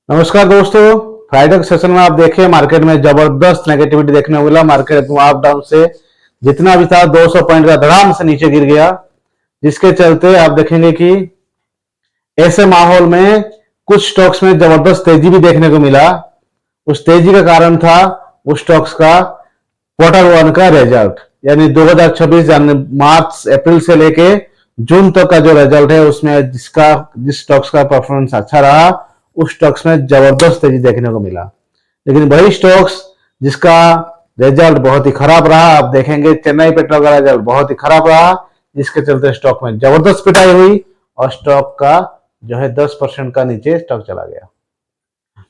नमस्कार दोस्तों। फ्राइडे के सेशन में आप देखें मार्केट में जबरदस्त नेगेटिविटी देखने को मिला। मार्केट अप डाउन से जितना भी था 200 पॉइंट का धड़ाम से नीचे गिर गया, जिसके चलते आप देखेंगे कि ऐसे माहौल में कुछ स्टॉक्स में जबरदस्त तेजी भी देखने को मिला। उस तेजी का कारण था उस स्टॉक्स का Q1 का रिजल्ट, यानी 2026 यानी मार्च अप्रैल से लेके जून तक का जो रिजल्ट है उसमें जिस स्टॉक्स का परफॉर्मेंस अच्छा रहा उस स्टॉक्स में जबरदस्त तेजी देखने को मिला। लेकिन वही स्टॉक्स जिसका रिजल्ट बहुत ही खराब रहा, आप देखेंगे चेन्नई पेट्रोल का रिजल्ट बहुत ही खराब रहा, जिसके चलते स्टॉक में जबरदस्त पिटाई हुई और स्टॉक का जो है 10% का नीचे स्टॉक चला गया।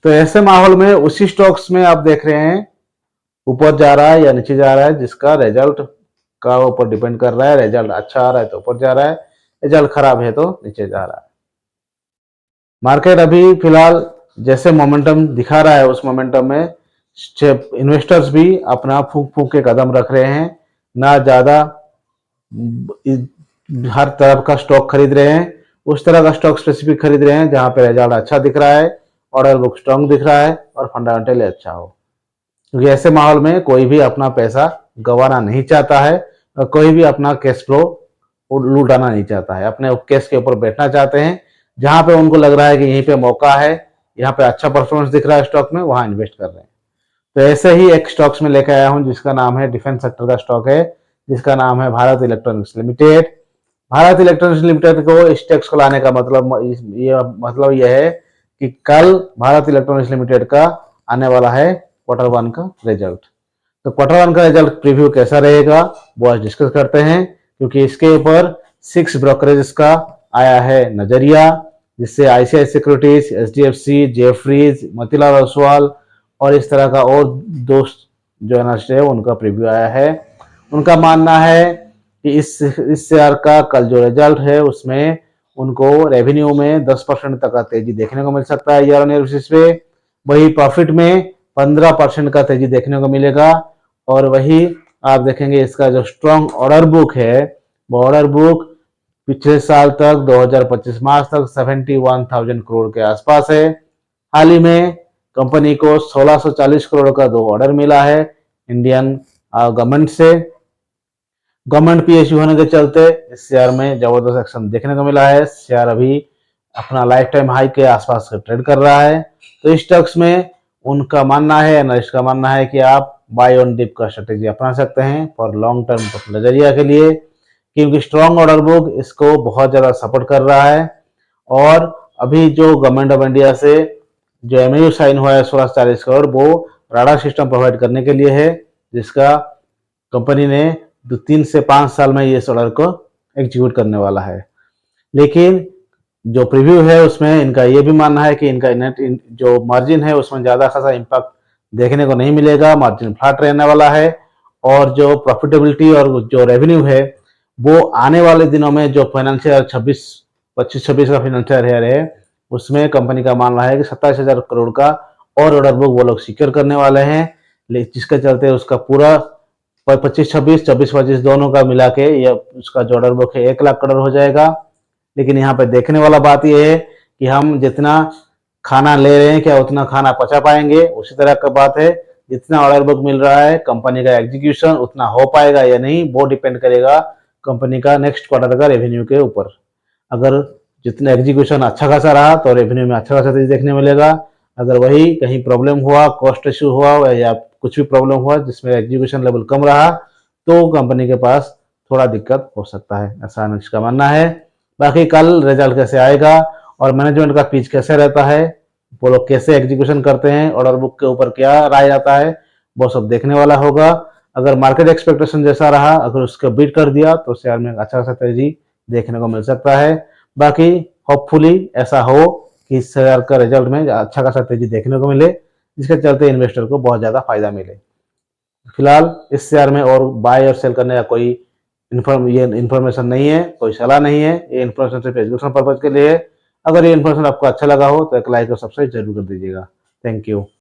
तो ऐसे माहौल में उसी स्टॉक्स में आप देख रहे हैं ऊपर जा रहा है या नीचे जा रहा है, जिसका रिजल्ट का ऊपर डिपेंड कर रहा है। रिजल्ट अच्छा आ रहा है तो ऊपर जा रहा है, रिजल्ट खराब है तो नीचे जा रहा है। मार्केट अभी फिलहाल जैसे मोमेंटम दिखा रहा है उस मोमेंटम में इन्वेस्टर्स भी अपना फूंक फूंक के कदम रख रहे हैं, ना ज्यादा हर तरफ का स्टॉक खरीद रहे हैं, उस तरह का स्टॉक स्पेसिफिक खरीद रहे हैं जहां पे रिजल्ट अच्छा दिख रहा है, ऑर्डर बुक स्ट्रॉन्ग दिख रहा है और फंडामेंटली अच्छा हो। क्योंकि ऐसे माहौल में कोई भी अपना पैसा गंवाना नहीं चाहता है और कोई भी अपना कैश फ्लो लूटाना नहीं चाहता है, अपने कैश के ऊपर बैठना चाहते हैं। जहां पे उनको लग रहा है कि यहीं पे मौका है, यहाँ पे अच्छा परफॉर्मेंस दिख रहा है स्टॉक में, वहां इन्वेस्ट कर रहे हैं। तो ऐसे ही एक स्टॉक्स में लेकर आया हूं जिसका नाम है डिफेंस सेक्टर का स्टॉक है, जिसका नाम है Bharat electronics limited. Bharat electronics limited को इस टैक्स को लाने का मतलब यह है कि कल भारत इलेक्ट्रॉनिक्स लिमिटेड का आने वाला है Q1 का रिजल्ट। तो Q1 का रिजल्ट प्रीव्यू कैसा रहेगा वो आज डिस्कस करते हैं, क्योंकि इसके ऊपर 6 ब्रोकरेज का आया है नजरिया, जिससे ICI securities, HDFC, Jefferies, Motilal Oswal और इस तरह का और दोस्त जो एनालिस्ट है उनका प्रीव्यू आया है। उनका मानना है कि इस शेयर का कल जो रिजल्ट है उसमें उनको रेवेन्यू में 10% तक का तेजी देखने को मिल सकता है ईयर ऑन ईयर बेसिस पे। वही प्रॉफिट में 15% का तेजी देखने को मिलेगा। और वही आप देखेंगे इसका जो स्ट्रॉन्ग ऑर्डर बुक है, वो ऑर्डर बुक पिछले साल तक 2025 मार्च तक 71,000 करोड़ के आसपास है। हाल ही में कंपनी को 1640 करोड़ का 2 ऑर्डर मिला है इंडियन गवर्नमेंट से। गवर्नमेंट पीएसयू होने के चलते इस शेयर में जबरदस्त एक्शन देखने को मिला है। शेयर अभी अपना लाइफ टाइम हाई के आसपास ट्रेड कर रहा है। तो इस स्टॉक्स में उनका मानना है, एनालिस्ट का मानना है कि आप बाय ऑन डिप का स्ट्रेटेजी अपना सकते हैं फॉर लॉन्ग टर्म नजरिया के लिए, क्योंकि स्ट्रॉन्ग ऑर्डर बुक इसको बहुत ज्यादा सपोर्ट कर रहा है। और अभी जो गवर्नमेंट ऑफ इंडिया से जो एमओयू साइन हुआ है 1640 करोड़, वो राडार सिस्टम प्रोवाइड करने के लिए है, जिसका कंपनी ने 3 से 5 साल में इस ऑर्डर को एग्जीक्यूट करने वाला है। लेकिन जो प्रीव्यू है उसमें इनका ये भी मानना है कि इनका नेट जो मार्जिन है उसमें ज्यादा खासा इम्पैक्ट देखने को नहीं मिलेगा, मार्जिन फ्लैट रहने वाला है। और जो प्रॉफिटेबिलिटी और जो रेवेन्यू है वो आने वाले दिनों में जो फाइनेंशियल 25-26 का फाइनेंशियल ईयर है उसमें कंपनी का मानना है कि 27,000 करोड़ का और ऑर्डर बुक वो लोग सिक्योर करने वाले हैं, जिसके चलते उसका पूरा 25-26, 24-25 दोनों का मिला के ये उसका जो ऑर्डर बुक है 1 लाख करोड़ हो जाएगा। लेकिन यहाँ पे देखने वाला बात यह है कि हम जितना खाना ले रहे हैं क्या उतना खाना पचा पाएंगे, उसी तरह का बात है। जितना ऑर्डर बुक मिल रहा है कंपनी का एग्जीक्यूशन उतना हो पाएगा या नहीं वो डिपेंड करेगा कंपनी का नेक्स्ट क्वार्टर का रेवेन्यू के ऊपर। अगर जितना एग्जीक्यूशन अच्छा खासा रहा तो रेवेन्यू में अच्छा खासा तेजी देखने मिलेगा। अगर वही कहीं प्रॉब्लम हुआ, कॉस्ट इश्यू हुआ या कुछ भी प्रॉब्लम हुआ जिसमें एग्जीक्यूशन लेवल कम रहा, तो कंपनी के पास थोड़ा दिक्कत हो सकता है, ऐसा एनालिस्ट का मानना है। बाकी कल रिजल्ट कैसे आएगा और मैनेजमेंट का पिच कैसे रहता है, वो लोग कैसे एग्जीक्यूशन करते हैं, ऑर्डर बुक के ऊपर क्या राय आता है, वो सब देखने वाला होगा। अगर मार्केट एक्सपेक्टेशन जैसा रहा, अगर उसको बीट कर दिया तो शेयर में अच्छा खासा तेजी देखने को मिल सकता है। बाकी होपफुली ऐसा हो कि शेयर का रिजल्ट में अच्छा खासा तेजी देखने को मिले, जिसके चलते इन्वेस्टर को बहुत ज्यादा फायदा मिले। फिलहाल इस शेयर में और बाय और सेल करने का कोई ये इन्फॉर्मेशन नहीं है, कोई सलाह नहीं है। ये इन्फॉर्मेशन सिर्फ एजुकेशन पर्पज के लिए है। अगर ये इन्फॉर्मेशन आपको अच्छा लगा हो तो एक लाइक और सब्सक्राइब जरूर कर दीजिएगा। Thank you.